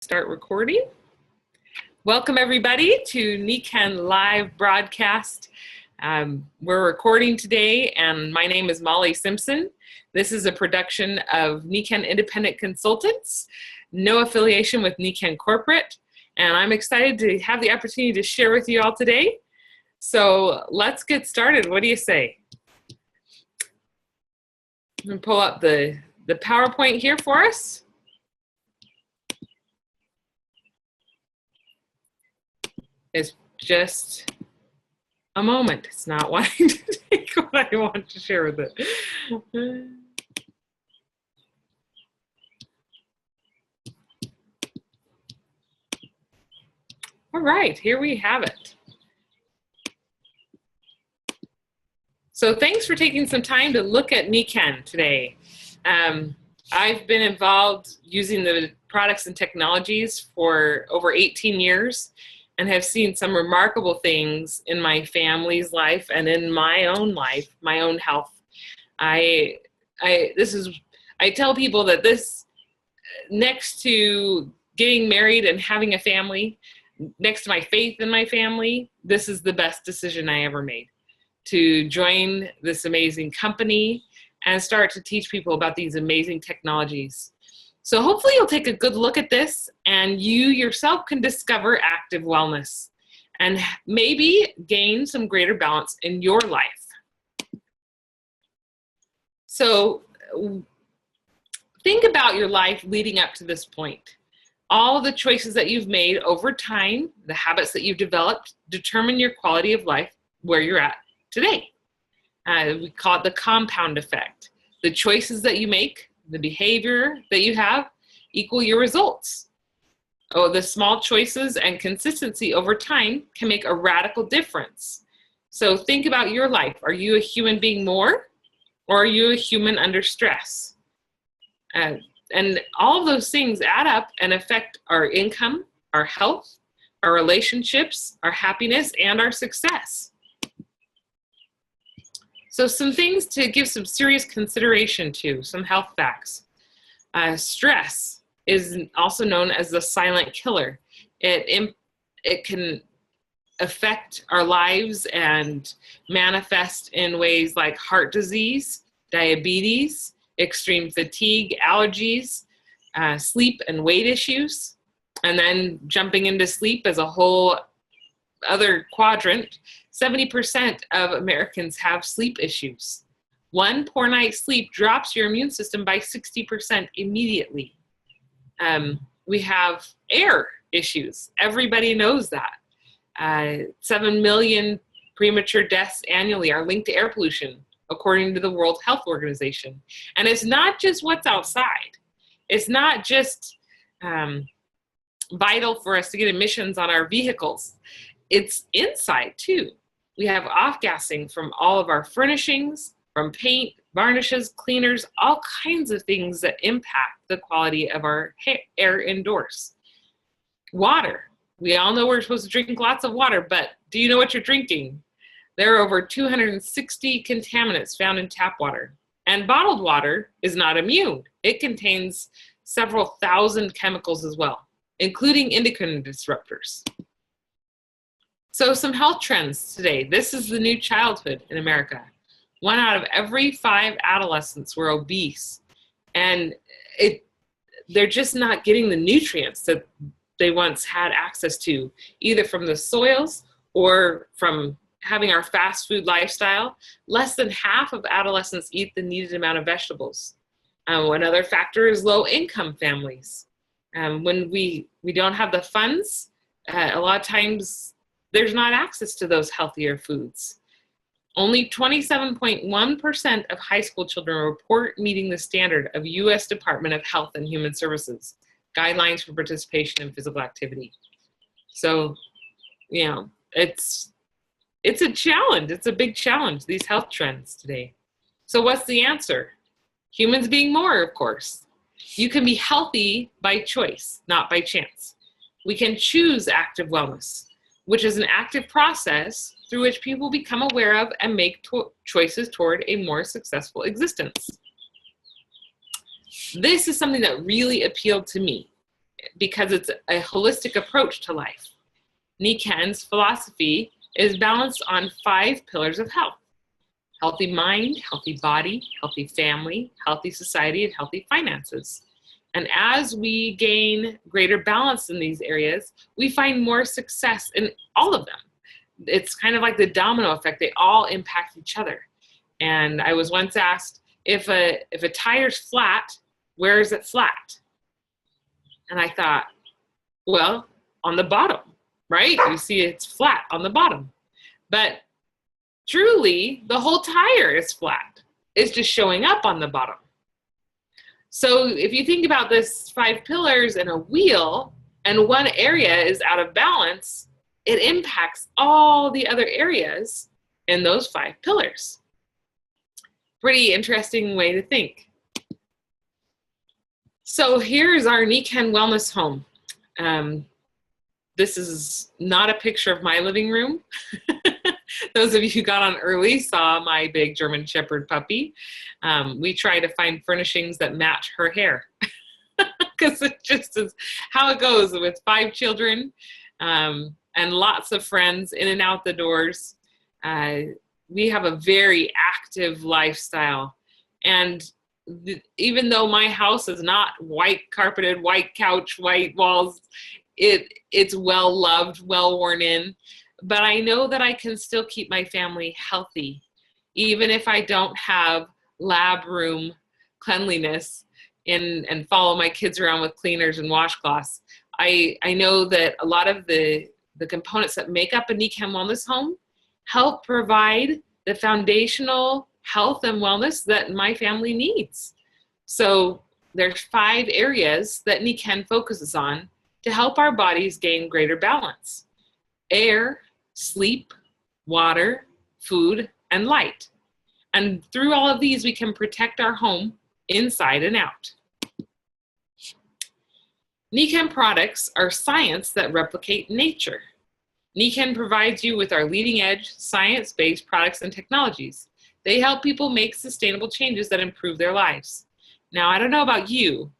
Start recording. Welcome everybody to NECAN live broadcast. We're recording today and my name is Molly Simpson. This is a production of NECAN Independent Consultants, no affiliation with NECAN Corporate, and I'm excited to have the opportunity to share with you all today. So let's get started. What do you say? I'm going to pull up the PowerPoint here for us. It's just a moment. It's not wanting to take what I want to share with it. All right, here we have it. So thanks for taking some time to look at NECAN today. I've been involved using the products and technologies for over 18 years. And have seen some remarkable things in my family's life and in my own life, my own health. I tell people that this, next to getting married and having a family, next to my faith in my family, this is the best decision I ever made, to join this amazing company and start to teach people about these amazing technologies. So hopefully you'll take a good look at this and you yourself can discover active wellness and maybe gain some greater balance in your life. So think about your life leading up to this point. All the choices that you've made over time, the habits that you've developed, determine your quality of life where you're at today. We call it the compound effect. The choices that you make, the behavior that you have equal your results. Oh, the small choices and consistency over time can make a radical difference. So think about your life. Are you a human being more, or are you a human under stress? And all of those things add up and affect our income, our health, our relationships, our happiness, and our success. So some things to give some serious consideration to, some health facts. Stress is also known as the silent killer. It can affect our lives and manifest in ways like heart disease, diabetes, extreme fatigue, allergies, sleep and weight issues, and then jumping into sleep as a whole other quadrant. 70% of Americans have sleep issues. One poor night's sleep drops your immune system by 60% immediately. We have air issues. Everybody knows that. 7 million premature deaths annually are linked to air pollution, according to the World Health Organization. And it's not just what's outside. It's not just vital for us to get emissions on our vehicles. It's inside too. We have off-gassing from all of our furnishings, from paint, varnishes, cleaners, all kinds of things that impact the quality of our air indoors. Water. We all know we're supposed to drink lots of water, but do you know what you're drinking? There are over 260 contaminants found in tap water. And bottled water is not immune. It contains several thousand chemicals as well, including endocrine disruptors. So some health trends today. This is the new childhood in America. 1 out of every 5 adolescents were obese. And they're just not getting the nutrients that they once had access to, either from the soils or from having our fast food lifestyle. Less than half of adolescents eat the needed amount of vegetables. Another factor is low income families. When we don't have the funds, a lot of times there's not access to those healthier foods. Only 27.1% of high school children report meeting the standard of U.S. Department of Health and Human Services guidelines for participation in physical activity. So, you know, it's a challenge. It's a big challenge, these health trends today. So what's the answer? Humans being more, of course. You can be healthy by choice, not by chance. We can choose active wellness, which is an active process through which people become aware of and make choices toward a more successful existence. This is something that really appealed to me. because it's a holistic approach to life. Niken's philosophy is balanced on 5 pillars of health: healthy mind, healthy body, healthy family, healthy society, and healthy finances. And as we gain greater balance in these areas, we find more success in all of them. It's kind of like the domino effect. They all impact each other. And I was once asked, if a tire's flat, where is it flat? And I thought, well, on the bottom, right? You see it's flat on the bottom. But truly, the whole tire is flat. It's just showing up on the bottom. So if you think about this 5 pillars in a wheel, and one area is out of balance, it impacts all the other areas in those 5 pillars. Pretty interesting way to think. So here's our Niken Wellness Home. This is not a picture of my living room. Those of you who got on early saw my big German Shepherd puppy. We try to find furnishings that match her hair, because it just is how it goes with 5 children and lots of friends in and out the doors. We have a very active lifestyle. And even though my house is not white carpeted, white couch, white walls, it's well loved, well worn in. But I know that I can still keep my family healthy, even if I don't have lab room cleanliness and follow my kids around with cleaners and washcloths. I know that a lot of the components that make up a Niken Wellness Home help provide the foundational health and wellness that my family needs. So there's 5 areas that Niken focuses on to help our bodies gain greater balance: air, sleep, water, food, and light. And through all of these, we can protect our home inside and out. Niken products are science that replicate nature. Niken provides you with our leading edge, science-based products and technologies. They help people make sustainable changes that improve their lives. Now, I don't know about you,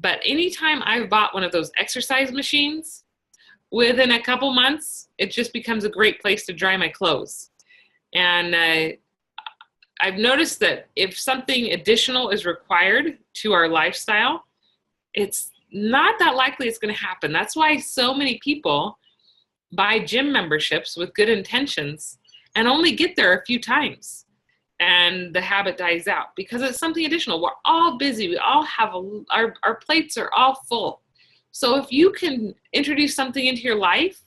but anytime I've bought one of those exercise machines, within a couple months, it just becomes a great place to dry my clothes. And I've noticed that if something additional is required to our lifestyle, it's not that likely it's going to happen. That's why so many people buy gym memberships with good intentions and only get there a few times, and the habit dies out because it's something additional. We're all busy. We all have our plates are all full. So if you can introduce something into your life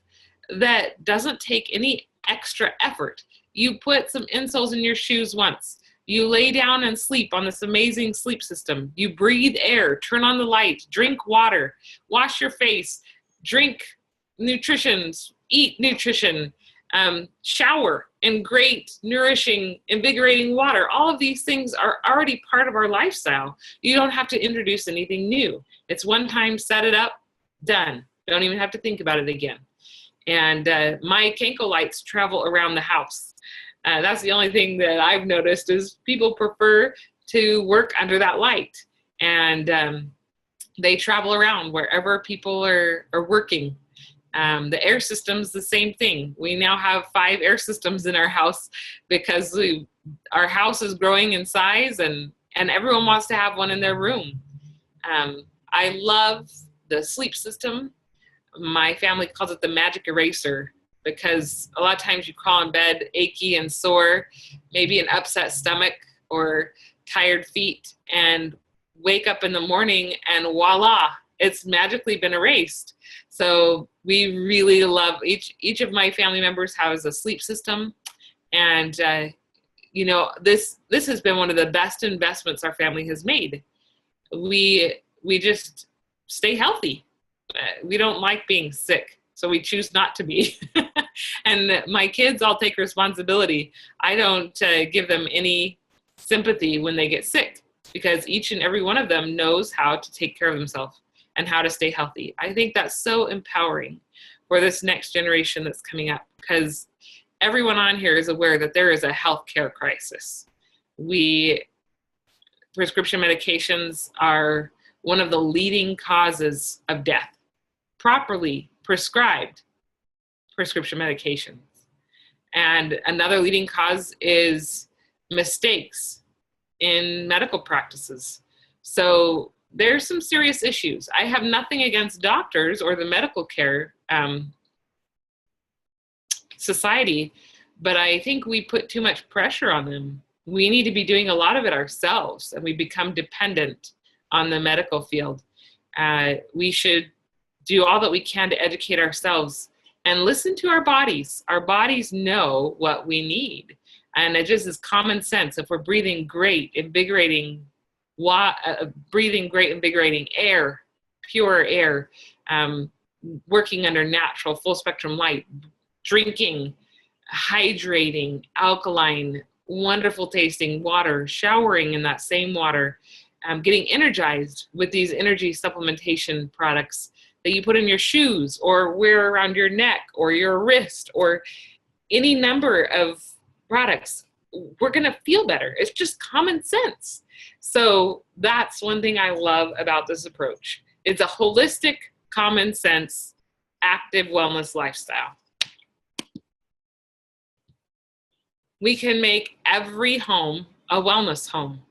that doesn't take any extra effort, you put some insoles in your shoes once, you lay down and sleep on this amazing sleep system, you breathe air, turn on the light, drink water, wash your face, drink nutrition, eat nutrition, shower in great, nourishing, invigorating water. All of these things are already part of our lifestyle. You don't have to introduce anything new. It's one time, set it up, done. Don't even have to think about it again. And my Kenko lights travel around the house. That's the only thing that I've noticed is people prefer to work under that light. And they travel around wherever people are working. The air system's the same thing. We now have 5 air systems in our house because our house is growing in size and everyone wants to have one in their room. I love the sleep system. My family calls it the magic eraser because a lot of times you crawl in bed achy and sore, maybe an upset stomach or tired feet, and wake up in the morning and voila, it's magically been erased. So we really love, each of my family members has a sleep system. And, this has been one of the best investments our family has made. We just stay healthy. We don't like being sick, so we choose not to be. And my kids all take responsibility. I don't give them any sympathy when they get sick because each and every one of them knows how to take care of themselves and how to stay healthy. I think that's so empowering for this next generation that's coming up because everyone on here is aware that there is a healthcare crisis. Prescription medications are one of the leading causes of death properly prescribed prescription medications. And another leading cause is mistakes in medical practices. So there's some serious issues. I have nothing against doctors or the medical care society, but I think we put too much pressure on them. We need to be doing a lot of it ourselves, and we become dependent on the medical field. We should do all that we can to educate ourselves and listen to our bodies. Our bodies know what we need. And it just is common sense. If we're breathing great, invigorating air, pure air, working under natural full spectrum light, drinking, hydrating, alkaline, wonderful tasting water, showering in that same water, getting energized with these energy supplementation products that you put in your shoes or wear around your neck or your wrist or any number of products, we're going to feel better. It's just common sense. So that's one thing I love about this approach. It's a holistic, common sense, active wellness lifestyle. We can make every home a wellness home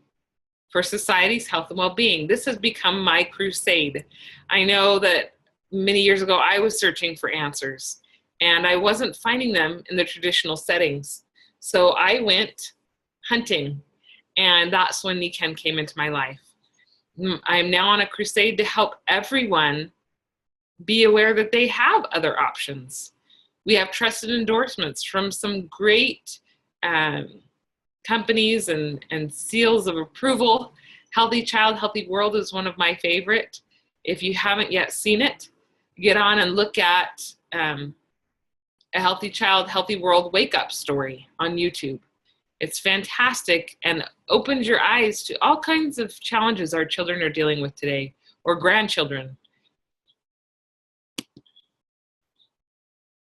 for society's health and well-being. This has become my crusade. I know that many years ago, I was searching for answers, and I wasn't finding them in the traditional settings. So I went hunting, and that's when Nikken came into my life. I'm now on a crusade to help everyone be aware that they have other options. We have trusted endorsements from some great companies and seals of approval. Healthy Child, Healthy World is one of my favorite. If you haven't yet seen it, get on and look at a Healthy Child, Healthy World wake-up story on YouTube. It's fantastic and opens your eyes to all kinds of challenges our children are dealing with today, or grandchildren.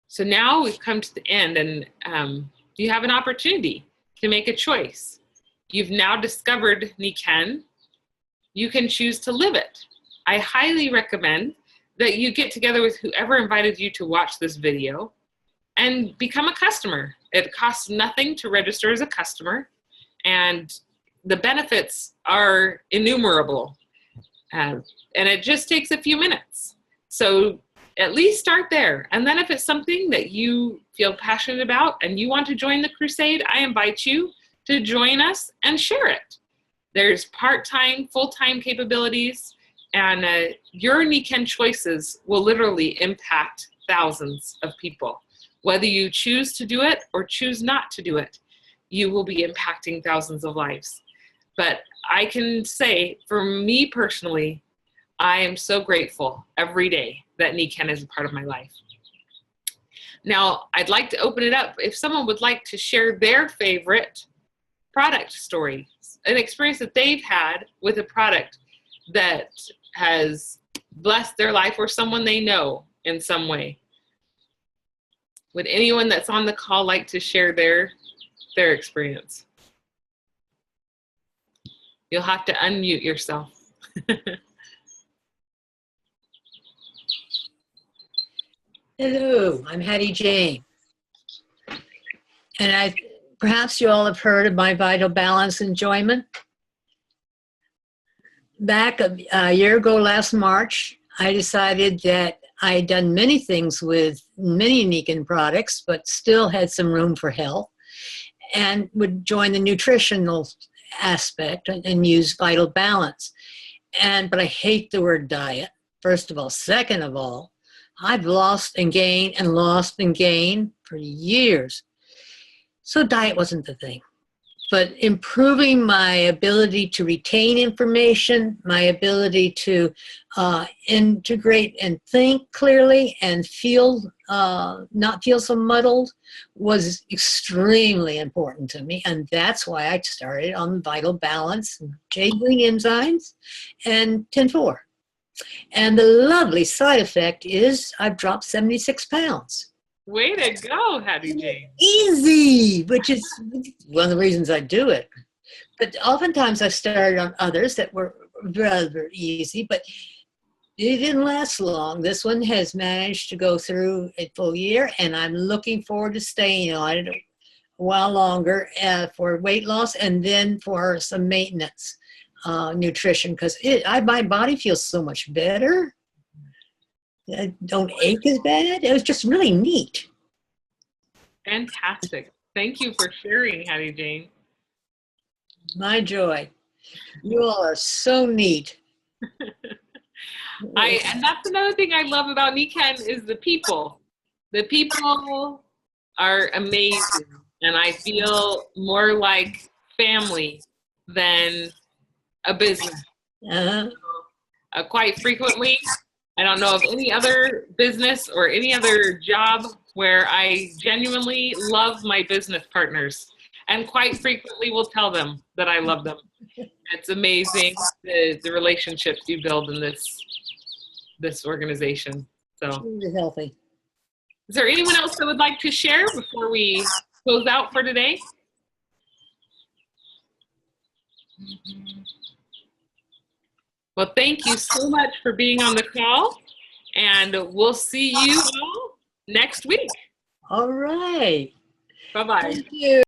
So now we've come to the end, and you have an opportunity to make a choice. You've now discovered Nikken. You can choose to live it. I highly recommend that you get together with whoever invited you to watch this video and become a customer. It costs nothing to register as a customer, and the benefits are innumerable. And it just takes a few minutes. So at least start there. And then if it's something that you feel passionate about and you want to join the crusade, I invite you to join us and share it. There's part-time, full-time capabilities, and your Nikken choices will literally impact thousands of people. Whether you choose to do it or choose not to do it, you will be impacting thousands of lives. But I can say, for me personally, I am so grateful every day that Nikken is a part of my life. Now, I'd like to open it up. If someone would like to share their favorite product story, an experience that they've had with a product that has blessed their life or someone they know in some way. Would anyone that's on the call like to share their experience? You'll have to unmute yourself. Hello, I'm Hattie Jane. And perhaps you all have heard of my Vital Balance enjoyment. Back a year ago last March, I decided that I had done many things with many Nikken products, but still had some room for health, and would join the nutritional aspect and use Vital Balance. But I hate the word diet, first of all. Second of all, I've lost and gained and lost and gained for years. So diet wasn't the thing. But improving my ability to retain information, my ability to integrate and think clearly and not feel so muddled was extremely important to me. And that's why I started on Vital Balance, Jade Green enzymes, and 10-4. And the lovely side effect is I've dropped 76 pounds. Way to go, Hattie Jane. Easy, which is one of the reasons I do it. But oftentimes I've started on others that were rather easy, but It didn't last long. This one has managed to go through a full year, and I'm looking forward to staying on it a while longer for weight loss and then for some maintenance nutrition because my body feels so much better. I don't ache as bad. It was just really neat. Fantastic. Thank you for sharing, Hattie Jane. My joy. You all are so neat. And that's another thing I love about NECAN is the people. The people are amazing, and I feel more like family than a business. Uh-huh. Quite frequently, I don't know of any other business or any other job where I genuinely love my business partners, and quite frequently will tell them that I love them. It's amazing the relationships you build in this organization. So, Really healthy. is there anyone else that would like to share before we close out for today? Well, thank you so much for being on the call, and we'll see you all next week. All right. Bye-bye. Thank you.